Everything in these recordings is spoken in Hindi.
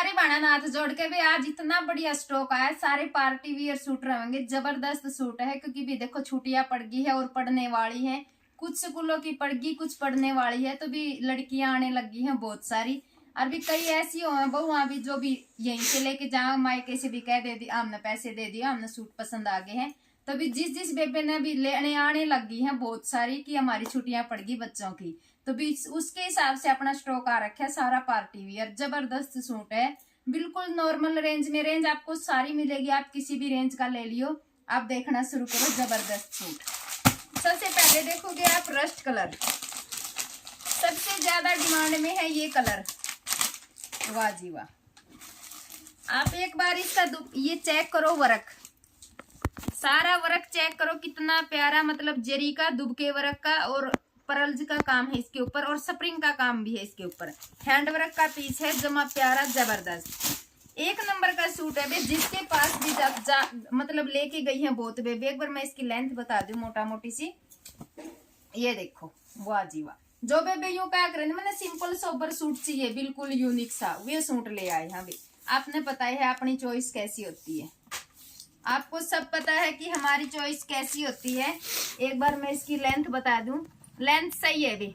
सारे भाना नाथ जोड़ के भी आज इतना बढ़िया स्टॉक आया, सारे पार्टी वियर सूट रहेंगे, जबरदस्त सूट है। क्योंकि भी देखो छुट्टियां पड़ गई है और पढ़ने वाली है, कुछ स्कूलों की पड़ गई, कुछ पढ़ने वाली है, तो भी लड़कियां आने लगी हैं बहुत सारी। और भी कई ऐसी हो बहुआ भी जो भी यहीं से लेके जाओ, मायके से भी कह दे दी हमने पैसे दे दिया, हमने सूट पसंद आ गए हैं, तो भी जिस जिस बेबे ने भी लेने आने लगी हैं बहुत सारी कि हमारी छुट्टियां पड़ गई बच्चों की, तो भी उसके हिसाब से अपना स्टॉक आ रखा है सारा पार्टी वियर। जबरदस्त सूट है, बिल्कुल नॉर्मल रेंज में, रेंज आपको सारी मिलेगी, आप किसी भी रेंज का ले लियो। आप देखना शुरू करो, जबरदस्त सूट। सबसे पहले देखोगे आप रस्ट कलर, सबसे ज्यादा डिमांड में है ये कलर, वाह जी वाह। आप एक बार इसका ये चेक करो, वर्क, सारा वर्क चेक करो कितना प्यारा, मतलब जरी का, दुबके वर्क का और परल्ज का काम है इसके ऊपर, और स्प्रिंग का काम भी है इसके ऊपर, हैंड वर्क का पीस है, जमा प्यारा जबरदस्त एक नंबर का सूट है बे। जिसके पास भी मतलब लेके गई है बहुत बेबी। एक बार मैं इसकी लेंथ बता दूं मोटा मोटी सी, ये देखो, वाह जी वाह। जो बेबे यूं क्या करें, मैंने सिंपल सोबर सूट चाहिए बिल्कुल यूनिक सा, वे सूट ले आए। हाँ भाई, आपने पता है अपनी चॉइस कैसी होती है, आपको सब पता है कि हमारी चॉइस कैसी होती है। एक बार मैं इसकी लेंथ बता दूं, लेंथ सही है भी,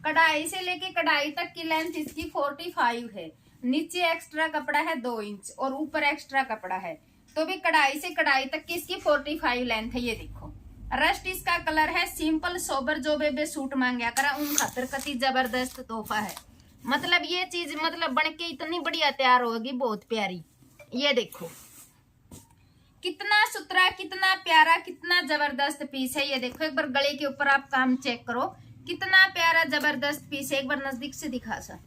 कढ़ाई से लेके कढ़ाई तक की लेंथ इसकी 45 है, नीचे एक्स्ट्रा कपड़ा है 2 इंच और ऊपर एक्स्ट्रा कपड़ा है, तो भी कढ़ाई से कढ़ाई तक की इसकी 45 लेंथ है। ये देखो, रस्ट इसका कलर है, सिंपल सोबर जो बेबे सूट मांगया करा उन खातर कति जबरदस्त तोहफा है। मतलब ये चीज मतलब बनके इतनी बढ़िया तैयार होगी, बहुत प्यारी। ये देखो कितना सुथरा, कितना प्यारा, कितना जबरदस्त पीस है। ये देखो एक बार गले के ऊपर आप काम चेक करो, कितना प्यारा जबरदस्त पीस है। एक बार नजदीक से दिखा सा,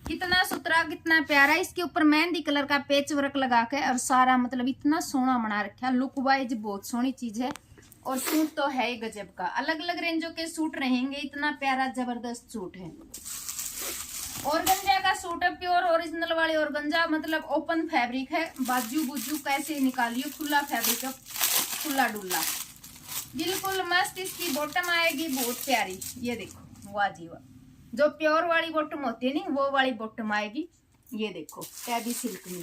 कितना सुथरा, कितना प्यारा। इसके ऊपर मेहंदी कलर का पेच वर्क लगा के और सारा मतलब इतना सोना बना रखा, लुक वाइज बहुत सोहनी चीज है। और सूट तो है ही गजब का, अलग अलग रेंजों के सूट रहेंगे, इतना प्यारा जबरदस्त सूट है। ऑर्गेंजा का सूट है, प्योर ओरिजिनल वाले ऑर्गेंजा, मतलब ओपन फैब्रिक है, बाजू बुजू कैसे निकालियो, खुला फैब्रिक है, खुला डुल्ला, बिल्कुल मस्त। इसकी बॉटम आएगी बहुत प्यारी, ये देखो, वाह जी वाह। जो प्योर वाली बॉटम होती है नहीं, वो वाली बॉटम आएगी। ये देखो टैबी सिल्क में,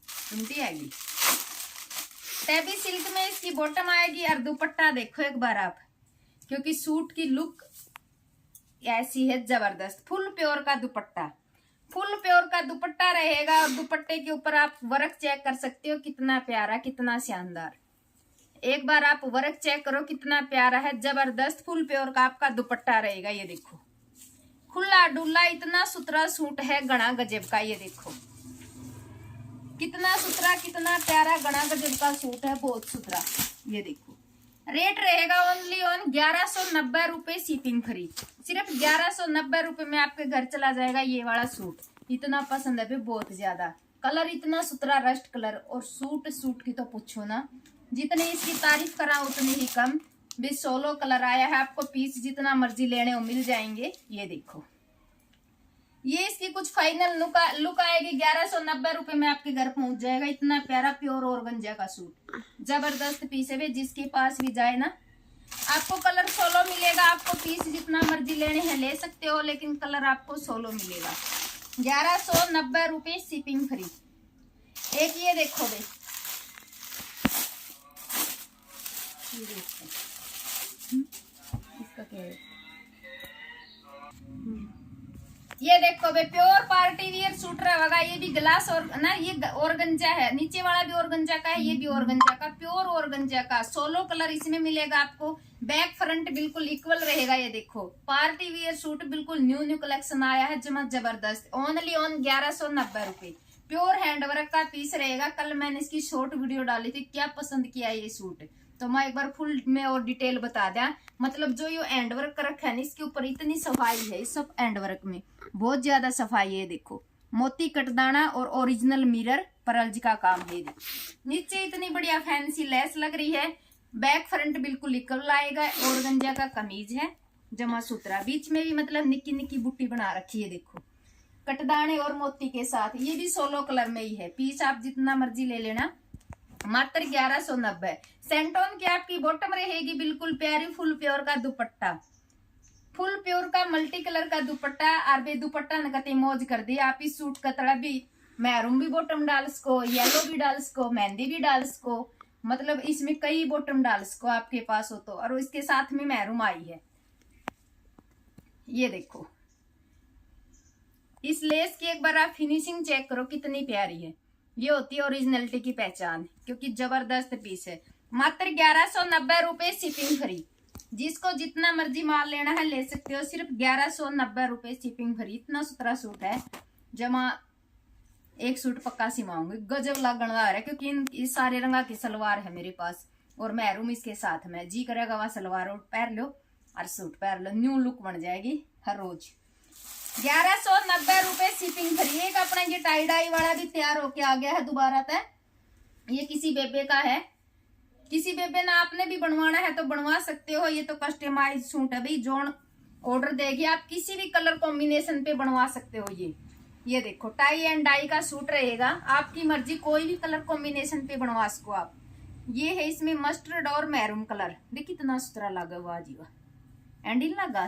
सुनती आएगी, टैबी सिल्क में इसकी बॉटम आएगी। और दुपट्टा देखो एक बार आप, क्योंकि सूट की लुक ऐसी है जबरदस्त। फुल प्योर का दुपट्टा, फुल प्योर का दुपट्टा रहेगा, और दुपट्टे के ऊपर आप वर्क चेक कर सकते हो, कितना प्यारा, कितना शानदार। एक बार आप वर्क चेक करो, कितना प्यारा है, जबरदस्त फुल प्योर का आपका दुपट्टा रहेगा। ये देखो खुला डुल्ला, इतना सुथरा सूट है, गणा गजब का। ये देखो कितना सुथरा, कितना प्यारा, गणा गजब का सूट है, बहुत सुथरा। ये देखो रेट रहेगा ओनली ऑन 1190 रुपए, शिपिंग फ्री। सिर्फ 1190 रुपए में आपके घर चला जाएगा ये वाला सूट। इतना पसंद है बहुत ज्यादा, कलर इतना सुथरा रस्ट कलर, और सूट की तो पूछो ना, जितनी इसकी तारीफ करा उतनी ही कम। भी 16 कलर आया है, आपको पीस जितना मर्जी लेने हो मिल जाएंगे। ये देखो ये इसकी कुछ फाइनल लुक आएगी, 1190 रुपए में आपके घर पहुंच जाएगा। इतना प्यारा प्योर ऑर्गेन्जा का सूट, जबरदस्त पीस है। जिसके पास भी जाए ना, आपको कलर 16 मिलेगा, आपको पीस जितना मर्जी लेने हैं ले सकते हो, लेकिन कलर आपको 16 मिलेगा। 1190 रुपए शिपिंग फ्री। एक ये देखो बे, इसका क्या है, ये देखो बे, प्योर पार्टी वियर सूट रहेगा। ये भी ग्लास और ना, ये ऑर्गेन्जा है, नीचे वाला भी ऑर्गेन्जा का है, ये भी ऑर्गेन्जा का, प्योर ऑर्गेन्जा का। 16 कलर इसमें मिलेगा आपको, बैक फ्रंट बिल्कुल इक्वल रहेगा। ये देखो पार्टी वियर सूट बिल्कुल न्यू कलेक्शन आया है, जमा जबरदस्त, ओनली ऑन 1190 रुपए। प्योर हैंडवर्क का पीस रहेगा। कल मैंने इसकी शॉर्ट वीडियो डाली थी, क्या पसंद किया ये सूट, तो मैं एक बार फुल में और डिटेल बता दिया। मतलब जो ये हैंडवर्क कर रखा है ना, इसके ऊपर इतनी सफाई है, इस सब हैंडवर्क में बहुत ज्यादा सफाई है। देखो मोती कटदाना और ओरिजिनल मिरर परल्ज का काम है। नीचे इतनी बढ़िया फैंसी लेस लग रही है, बैक फ्रंट बिल्कुल इक्वल आएगा। ऑर्गेन्जा का कमीज है, जमा सूत्रा, बीच में भी मतलब निक्की निक्की बुट्टी बना रखी है। देखो कटदाने और मोती के साथ, ये भी 16 कलर में ही है। पीस आप जितना मर्जी ले लेना, मात्र 1190। सेंटोन की आपकी बॉटम रहेगी, बिल्कुल प्यारी फुल प्योर का दुपट्टा, फुल प्योर का मल्टी कलर का दुपट्टा और बे दुपट्टा नगते मौज कर दी। आप इस सूट का तड़ा भी मैरून भी बॉटम डाल सको, येलो भी डाल सको, मेहंदी भी डाल सको, मतलब इसमें कई बॉटम डाल सको आपके पास हो तो। और इसके साथ में मैरून आई है, ये देखो इस लेस की एक बार आप फिनिशिंग चेक करो कितनी प्यारी है। ये होती है ओरिजिनलिटी की पहचान, क्योंकि जबरदस्त पीस है। मात्र 1190 रुपए शिपिंग फ्री। जिसको जितना मर्जी माल लेना है ले सकते हो, सिर्फ 1190 रुपए शिपिंग फ्री। इतना सुथरा सूट है, जमा एक सूट पक्का सिमाऊंगी, गजब लगन रहा है। क्योंकि इस सारे रंगा की सलवार है मेरे पास और मैरून इसके साथ में, जी करेगा वह सलवार पहन लो और सूट पहन लो, न्यू लुक बन जाएगी हर रोज। 1190 रुपए शिपिंग फ्री। एक अपना ये टाई डाई वाला भी तैयार होके आ गया है दोबारा तक। ये किसी बेबे का है, किसी बेबे ने आपने भी बनवाना है तो बनवा सकते हो। ये तो कस्टमाइज सूट है भाई, जोन ऑर्डर देगी आप किसी भी कलर कॉम्बिनेशन पे बनवा सकते हो। ये देखो टाई एंड डाई का सूट रहेगा, आपकी मर्जी कोई भी कलर कॉम्बिनेशन पे बनवा सको आप। ये है इसमें मस्टर्ड और मैरून कलर, देख कितना सुथरा लगा हुआ जी, एंडिल लगा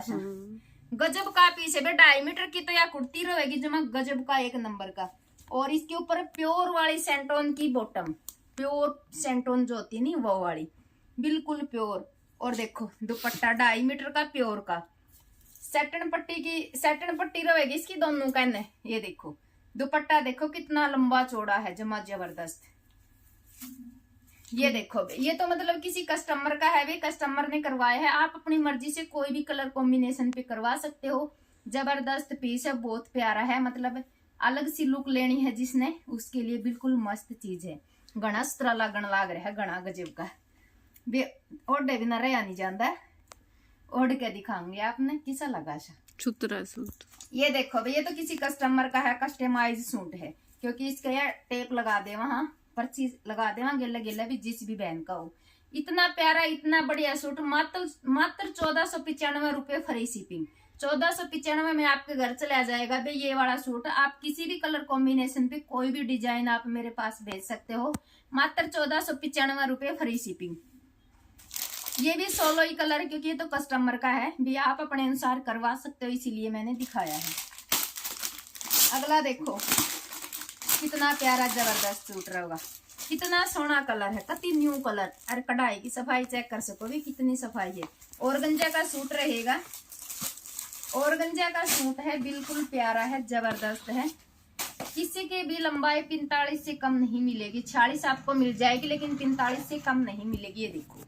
गजब का पीस है। 2.5 मीटर की तो या कुर्ती रहेगी जमा, गजब का एक नंबर का। और इसके ऊपर प्योर वाली सेंटोन की बॉटम, प्योर सेंटोन जो होती है नहीं वो वाली, बिल्कुल प्योर। और देखो दुपट्टा 2.5 मीटर का प्योर का, सैटन पट्टी रहेगी इसकी दोनों कहने। ये देखो दुपट्टा देखो कितना लंबा चौड़ा है, जमा जबरदस्त। ये देखो ये तो मतलब किसी कस्टमर का है, भी कस्टमर ने करवाया है। आप अपनी मर्जी से कोई भी कलर कॉम्बिनेशन पे करवा सकते हो। जबरदस्त पीस है, बहुत प्यारा है, मतलब अलग सी लुक लेनी है जिसने, उसके लिए बिल्कुल मस्त चीज है। घना सुथरा लगन लाग रहा है, घना गजब का। ओढ़े बिना रहा नहीं जाता, ओढ़ के दिखाऊंगी आपने किसा लगा सुथरा सूट। ये देखो भाई, ये तो किसी कस्टमर का है, कस्टमाइज सूट है। क्योंकि इसका यार टेप लगा दे वहां, पर्ची लगा दे वहां, गेला गेला भी जिस भी बहन का हो। इतना प्यारा इतना बढ़िया सूट मात्र 1495 रुपए फ्री शिपिंग। 1495 में आपके घर चला जाएगा भाई ये वाला सूट। आप किसी भी कलर कॉम्बिनेशन पे कोई भी डिजाइन आप मेरे पास भेज सकते हो, मात्र 1495 रुपए फ्री शिपिंग। ये भी सोलो ही कलर, क्योंकि ये तो कस्टमर का है भी, आप अपने अनुसार करवा सकते हो, इसीलिए मैंने दिखाया है। अगला देखो कितना प्यारा जबरदस्त सूट रहेगा, कितना सोना कलर है, कति न्यू कलर। और कढ़ाई की सफाई चेक कर सको भी कितनी सफाई है। ऑर्गेन्जा का सूट रहेगा, ऑर्गेन्जा का सूट है, बिल्कुल प्यारा है, जबरदस्त है। किसी की भी लंबाई 45 से कम नहीं मिलेगी। 46 आपको मिल जाएगी लेकिन 45 से कम नहीं मिलेगी। ये देखो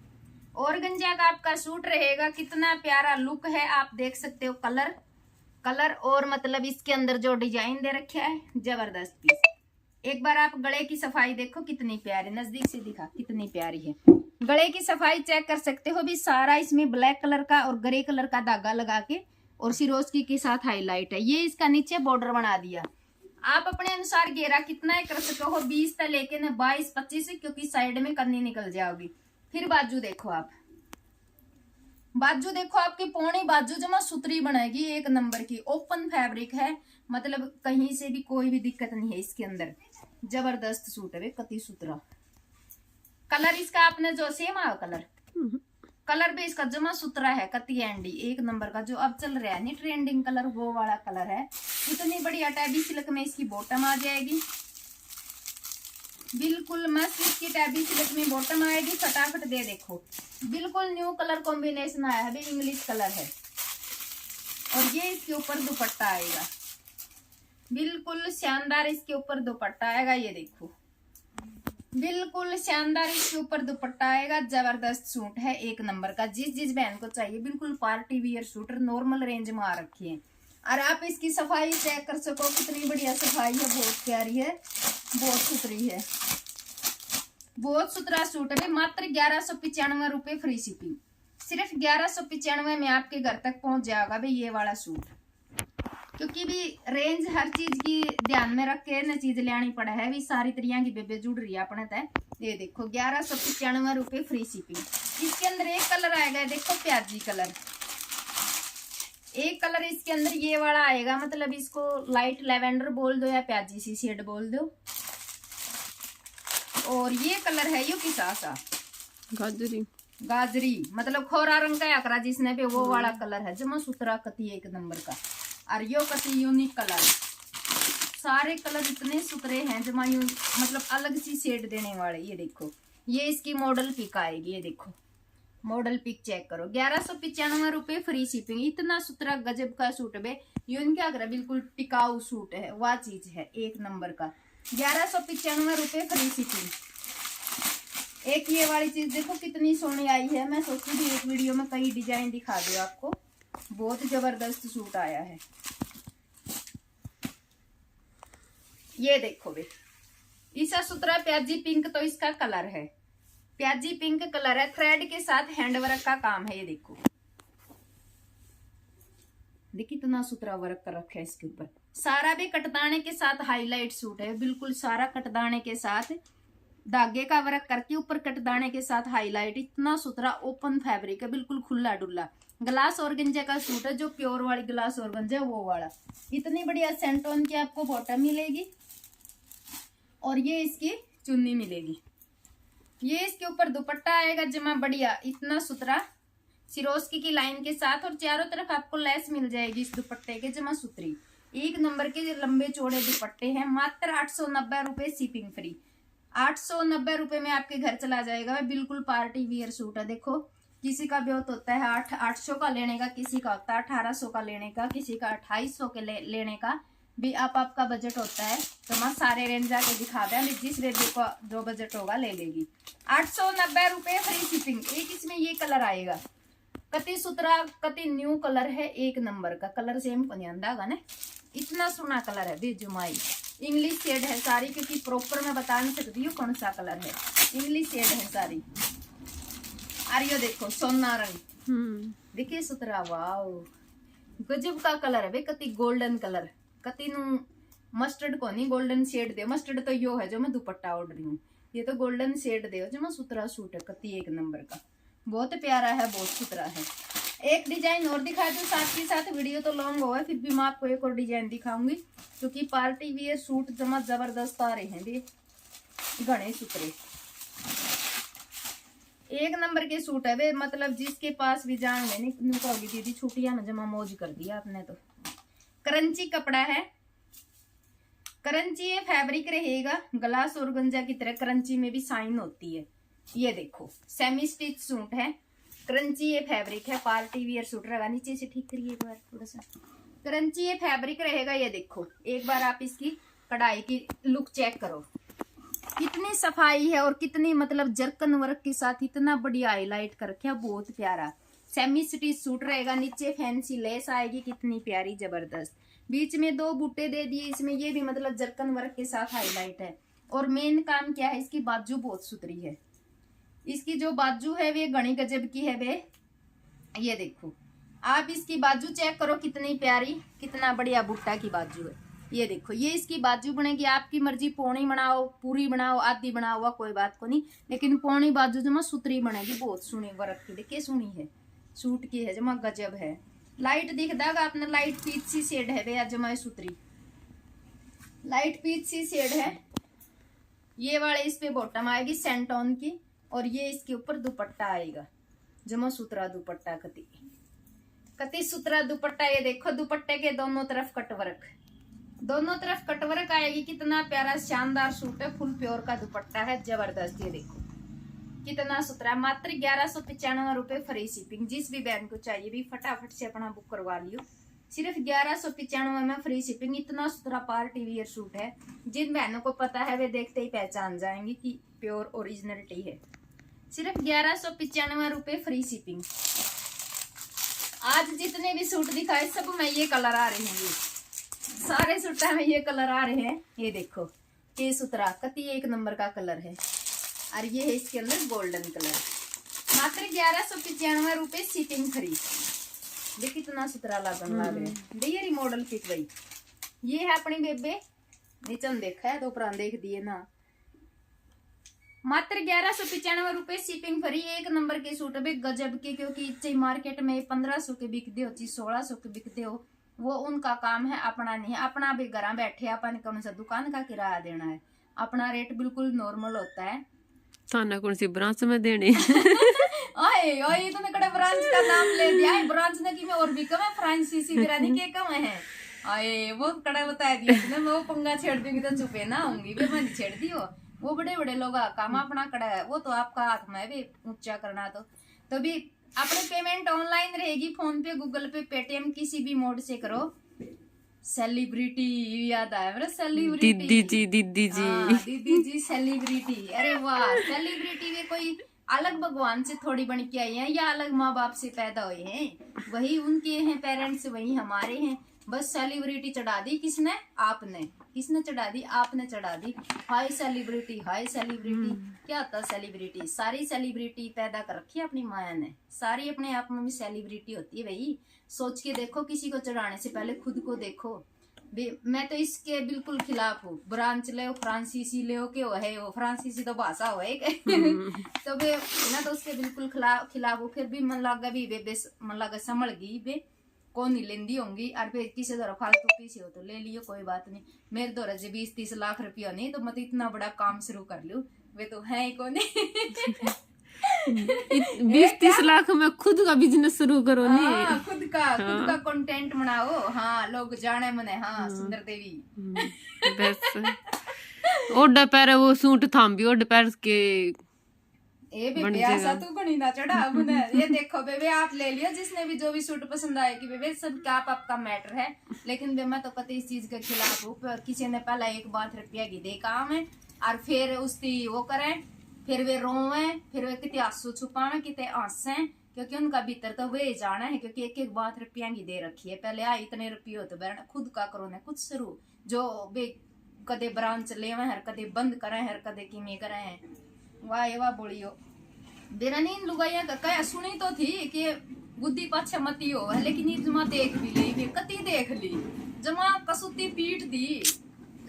ऑर्गेन्जा का आपका सूट रहेगा, कितना प्यारा लुक है, आप देख सकते हो। कलर और मतलब इसके अंदर जो डिजाइन दे रखा है, जबरदस्त पीस। एक बार आप गले की सफाई देखो कितनी प्यारी, नजदीक से दिखा कितनी प्यारी है। गले की सफाई चेक कर सकते हो भी, सारा इसमें ब्लैक कलर का और ग्रे कलर का धागा लगा के और सिरोस्की के साथ हाईलाइट है। ये इसका नीचे बॉर्डर बना दिया। आप अपने अनुसार घेरा कितना है कर सकते हो, 20 तक लेके ना 22-25, क्योंकि साइड में कन्नी निकल जाओगी। फिर बाजू देखो आप, बाजू देखो आपकी पौनी बाजू जमा सुतरी बनेगी, एक नंबर की। ओपन फैब्रिक है, मतलब कहीं से भी कोई भी दिक्कत नहीं है इसके अंदर। जबरदस्त सूट है, कति सुतरा। कलर इसका आपने जो सेम है कलर भी इसका जमा सुतरा है, कति एंडी, एक नंबर का। जो अब चल रहा है नहीं ट्रेंडिंग कलर, वो वाला कलर है। इतनी बढ़िया टैबी सिल्क में इसकी बॉटम आ जाएगी, बिल्कुल मस्त इसकी टैबी सिल्क में बॉटम आएगी। फटाफट दे देखो, बिल्कुल न्यू कलर कॉम्बिनेशन आया है, इंग्लिश कलर है। और ये इसके ऊपर दुपट्टा आएगा, बिल्कुल शानदार इसके ऊपर दुपट्टा आएगा। ये देखो बिल्कुल शानदार इसके ऊपर दुपट्टा आएगा, जबरदस्त सूट है, एक नंबर का। जिस बहन को चाहिए, बिल्कुल party wear suit, normal range में आ रखी है। और आप इसकी सफाई चेक कर सको, कितनी बढ़िया सफाई है, बहुत प्यारी है, बहुत सुथरी है, बहुत सुथरा सूट है। मात्र 1195 रुपए फ्री शिपिंग। सिर्फ 1195 में आपके घर तक पहुंच जाएगा भाई ये वाला सूट। क्योंकि भी रेंज हर चीज की ध्यान में रख के न चीज लेनी पड़ा है, भी सारी तरिया की बेबे जुड़ रही है अपने तय। ये देखो 1195 रुपए फ्री शिपिंग। इसके अंदर एक कलर आएगा, देखो प्याजी कलर, एक कलर इसके अंदर ये वाला आएगा, मतलब इसको लाइट लेवेंडर बोल दो या प्याजी सी शेड बोल दो। और ये कलर है यो किसा सा गाजरी, गाजरी मतलब खोरा रंग का अकरा जिसने भी वो वाला कलर है, जमा सुतरा कति एक नंबर का। और यो कति यूनिक कलर, सारे कलर इतने सुतरे हैं जमा यू मतलब अलग सी शेड देने वाले। ये देखो, ये इसकी मॉडल पिक आएगी, ये देखो मॉडल पिक चेक करो। 1195 रुपए फ्री शिपिंग। इतना सुतरा गजब का सूट है, यूनिक अकरा बिल्कुल टिकाऊ सूट है, वह चीज है एक नंबर का। 1195 रुपए फ्री शिपिंग। एक ये वाली चीज देखो कितनी सोनी आई है। मैं सोचती थी एक वीडियो में कई डिजाइन दिखा दो आपको, बहुत जबरदस्त सूट आया है। ये देखो बे, ईसा सुतरा प्याजी पिंक, तो इसका कलर है प्याजी पिंक कलर है, थ्रेड के साथ हैंडवर्क का काम है। ये देखो, देखिए कितना सुतरा वर्क कर रखा है इसके ऊपर। सारा भी कटदाने के साथ हाईलाइट सूट है, बिल्कुल सारा कटदाने के साथ धागे का वर्क करके ऊपर कटदाने के साथ हाईलाइट। इतना सुतरा ओपन फैब्रिक है, बिल्कुल खुला डुल्ला ग्लास ऑर्गेंजा का सूट है, जो प्योर वाली ग्लास ऑर्गेंजा वो वाला। इतनी बढ़िया सेंटोन की आपको बॉटम मिलेगी और ये इसकी चुन्नी मिलेगी। ये इसके ऊपर दुपट्टा आएगा जमा बढ़िया, इतना सुतरा सिरोस्की की लाइन के साथ, और चारों तरफ आपको लेस मिल जाएगी इस दुपट्टे के, जमा सुतरी एक नंबर के लंबे चौड़े दुपट्टे हैं। मात्र 890 रुपए शिपिंग फ्री। 890 रुपए में आपके घर चला जाएगा। बिल्कुल पार्टी वियर सूट है। देखो, किसी का ब्योत होता है 800 का लेने का, किसी का होता है 1800 का लेने का, किसी का 2800 के लेने का भी आपका बजट होता है। तो मैं सारे रेंज आके दिखा दें, जिस रेंज का जो बजट होगा ले लेगी। 890 रुपए फ्री शिपिंग। एक इसमें ये कलर आएगा, कति सुतरा कति न्यू कलर है, एक नंबर का कलर। सेम को नहीं आंदा ना, इतना सोना कलर है बेजुमाई। इंग्लिश शेड है सारी, क्योंकि प्रॉपर मैं बता नहीं सकती हूँ कौन सा कलर है, इंग्लिश शेड है सारी। आरियो देखो सोना रंग, देखिए सुतरा, वाओ गजब का कलर है बे, कति गोल्डन कलर, कति नु मस्टर्ड को नहीं गोल्डन शेड दे। मस्टर्ड तो यो है जो मैं दुपट्टा ओढ़ रही हूँ, ये तो गोल्डन शेड दे जो मैं सुतरा सूट है, कति एक नंबर का, बहुत प्यारा है, बहुत सुतरा है। एक डिजाइन और दिखा दूं साथ ही साथ, वीडियो तो लॉन्ग हो है, फिर भी मैं आपको एक और डिजाइन दिखाऊंगी, क्योंकि पार्टी वियर सूट जमा जबरदस्त आ रहे हैं भी, घने सुतरे एक नंबर के सूट है वे। मतलब जिसके पास भी जाएंगे नहीं कहोगी दीदी छुट्टियां में जमा मौज कर दिया आपने। तो करंची कपड़ा है, करंची ये फैब्रिक रहेगा ग्लास और गंजा की तरह, करंची में भी साइन होती है। ये देखो सेमी स्टिच सूट है, करंची ये फैब्रिक है, पार्टी वियर सूट रहेगा। नीचे से ठीक करिए एक बार थोड़ा सा, करंची ये फैब्रिक रहेगा। ये देखो एक बार आप इसकी कढ़ाई की लुक चेक करो, कितनी सफाई है और कितनी मतलब जरकन वर्क के साथ इतना बढ़िया हाईलाइट कर रखा, बहुत प्यारा सेमी स्टिच सूट रहेगा। नीचे फैंसी लेस आएगी, कितनी प्यारी जबरदस्त, बीच में 2 बूटे दे दिए इसमें, ये भी मतलब जरकन वर्क के साथ हाईलाइट है। और मेन काम क्या है, इसकी बाजू बहुत सुतरी है, इसकी जो बाजू है वे घनी गजब की है वे। ये देखो आप इसकी बाजू चेक करो, कितनी प्यारी, कितना बढ़िया बुट्टा की बाजू है। ये देखो ये इसकी बाजू बनेगी, आपकी मर्जी पौनी बनाओ, पूरी बनाओ, आधी बनाओ, हुआ कोई बात को नहीं, लेकिन पौनी बाजू जमा सुतरी बनेगी, बहुत सुनी वर्क की। देखिए सुनी है सूट की है, जमा गजब है। लाइट दिख दागा आपने, लाइट पीच सी शेड है भैया, जमा सुतरी लाइट पीच सी शेड है। ये वाले इस पे बॉटम आएगी सेंटोन की, और ये इसके ऊपर दुपट्टा आएगा, जमा सुतरा दुपट्टा, कति कति सुतरा दुपट्टा। ये देखो दुपट्टे के दोनों तरफ कटवर्क, दोनों तरफ कटवर्क आएगी, कितना प्यारा शानदार सूट है, फुल प्योर का दुपट्टा है, जबरदस्त। ये देखो कितना सुतरा, मात्र 1195 रुपए फ्री शिपिंग। जिस भी बहन को चाहिए भी फटाफट से अपना बुक करवा लियो, सिर्फ 1195 में फ्री शिपिंग। इतना सुतरा पार्टी वियर सूट है, जिन बहनों को पता है वे देखते ही पहचान जाएंगे कि प्योर ओरिजिनलिटी है। सिर्फ 1195 रुपए फ्री शिपिंग। आज जितने भी सूट दिखाए सब में ये कलर आ रहे हैं, ये सारे सूटा में ये कलर आ रहे हैं। ये देखो ये सुतरा कति एक नंबर का कलर है, और ये है इसके अंदर गोल्डन कलर। मात्र 1195 रुपए शिपिंग फ्री। देख कितना सुतरा लागन लाग रहा है। ये मॉडल पिक भाई, ये है अपनी बेबे, नीचे देखा है तो ऊपर देख दिए ना। मात्र 1195 रुपए शिपिंग फ्री। एक नंबर के सूट है गजब के, क्योंकि चाहे मार्केट में 1500 के बिकते हो, 1600 के बिकते हो, वो उनका काम है, अपना नहीं है। अपना भी घर बैठे अपन कौन सा दुकान का किराया देना है, अपना रेट बिल्कुल नॉर्मल होता है। थाना कौन सी ब्रांच में देने आए आए तूने कड़ा ब्रांच का नाम ले दिया है ब्रांच ने की में और भी कम है फ्रांसीसी बिरानी के कम है आए वो कड़ा बता दिया तूने मैं वो पंगा छेड़ दूंगी तो चुपे ना होंगी वे मैं नहीं छेड़ दी वो बड़े बड़े लोग काम अपना कड़ा है वो तो आपका हाथ में भी ऊंचा करना तो भी अपनी पेमेंट ऑनलाइन रहेगी फोन पे गूगल पे पेटीएम किसी भी मोड से करो सेलिब्रिटी याद आया मेरा सेलिब्रिटी दीदी जी सेलिब्रिटी अरे वाह सेलिब्रिटी भी कोई अलग भगवान से थोड़ी बन के आई है या अलग माँ बाप से पैदा हुए हैं वही उनके हैं पेरेंट्स वही हमारे हैं बस सेलिब्रिटी चढ़ा दी किसने चढ़ा दी आपने चढ़ा दी हाय सेलिब्रिटी क्या होता सेलिब्रिटी सारी सेलिब्रिटी पैदा कर रखी है अपनी माया ने सारी अपने आप में भी सेलिब्रिटी होती है भाई सोच के देखो किसी को चढ़ाने से पहले खुद को देखो मैं तो इसके बिल्कुल खिलाफ हूँ ब्रांच ले फ्रांसीसी ले के वो फ्रांसीसी तो भाषा हो तो बे ना तो उसके बिल्कुल खिलाफ हो फिर भी मन लगा भी मन लगा संभल गई बे कौन नहीं लेंदी होंगी और फिर किसी तरह फालतू पीछे हो तो ले लियो कोई बात नहीं मेरे दौरा 20-30 लाख रुपया नहीं तो मत इतना बड़ा काम शुरू कर लूं वे तो है ही कौन 20-30 लाख में खुद का बिजनेस शुरू करो नहीं खुद का कंटेंट बनाओ हाँ लोग जाने मने हाँ सुंदर देवी बस ओड पैर वो सूट थाम भी ओड पैर के ये बेबे ऐसा तू बनी ना चढ़ा मुने ये देखो बेबे आप ले लियो जिसने भी जो भी सूट पसंद आएगी बेबे सब का आपका मैटर है लेकिन बे मैं तो कतई इस चीज के खिलाफ हूँ किसी ने पहला 1 बात रुपया की दे काम है और फिर उसकी वो करें फिर वे रोवे फिर वे कितने आंसू छुपावे कितने हंसे क्योंकि उनका भीतर तो वे जाना है क्योंकि 1-1 बात रुपया की दे रखी है पहले इतने रुपये हो तो बैठ खुद का करो ना कुछ शुरू जो बे कदे ब्रांच ले हर कदे बंद करे हर कदे किमे करे वाह बोलियो बेरानीन लुगाइया कह सुनी तो थी कि बुद्धि पाछे मती हो है लेकिन ये जमा देख भी ली कति देख ली जमा कसुती पीट दी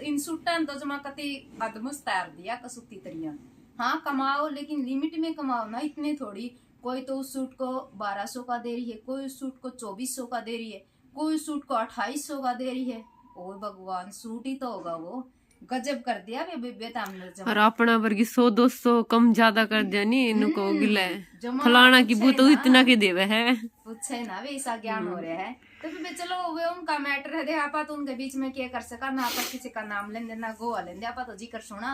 इन सूटन तो जमा कति अदमुस तैयार दिया कसुती तरिया हाँ कमाओ लेकिन लिमिट में कमाओ ना इतने थोड़ी कोई तो उस सूट को 1200 का दे रही है कोई उस सूट को 2400 का दे रही है कोई उस सूट को 2800 का दे रही है ओ भगवान सूट ही तो होगा वो गजब कर दिया और अपना वर्गी 100-200 कम ज्यादा कर दिया नी इनको गिला फलाना की वो तो इतना के देवे है पूछे ना वे ऐसा ज्ञान हो रहा है तो फिर चलो वे उनका मैटर है आपा तो उनके बीच में क्या कर सका ना आपा किसी का नाम लेंदे ना गोवा लेंदे आपा तो जिक्र सुना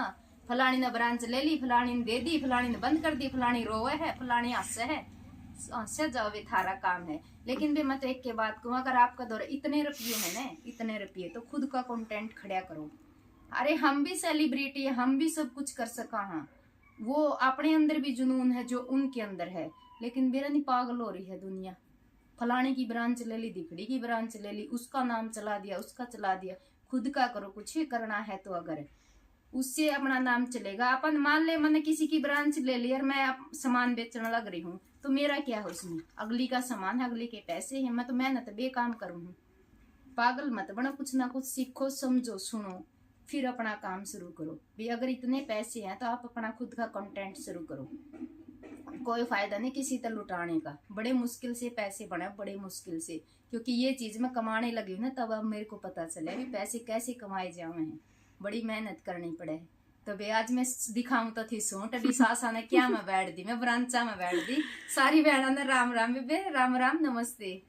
फलानी ने ब्रांच ले ली फलानी ने दे दी फलानी ने बंद कर दी फलानी रोवे है फलानी हंसे जाओ वे थारा काम है लेकिन भी मैं तो एक के बात कहूँ अगर आपका दौरा इतने रुपये है ना इतने रुपये तो खुद का कंटेंट खड़ा करो अरे हम भी सेलिब्रिटी है हम भी सब कुछ कर सका हाँ वो अपने अंदर भी जुनून है जो उनके अंदर है लेकिन मेरा नहीं पागल हो रही है दुनिया फलाने की ब्रांच ले ली दिखड़ी की ब्रांच ले ली उसका नाम चला दिया उसका चला दिया खुद का करो कुछ ही करना है तो अगर उससे अपना नाम चलेगा अपन मान ले मैंने किसी की ब्रांच ले ली और मैं सामान बेचने लग रही हूँ तो मेरा क्या है उसमें अगली का सामान है अगली के पैसे है मैं तो मेहनत बेकाम करूँ पागल मत बनो कुछ ना कुछ सीखो समझो सुनो फिर अपना काम शुरू करो भी अगर इतने पैसे हैं तो आप अपना खुद का कंटेंट शुरू करो कोई फायदा नहीं किसी तरह लुटाने का बड़े मुश्किल से पैसे बने बड़े मुश्किल से क्योंकि ये चीज मैं कमाने लगी हूँ ना तब अब मेरे को पता चले भी पैसे कैसे कमाए जाए हैं बड़ी मेहनत करनी पड़े तो बे आज मैं दिखाऊं तो थी सूट अभी सासा ने क्या मैं बैठ दी मैं ब्रांचा में बैठ दी सारी बहना ने राम राम बे राम राम नमस्ते।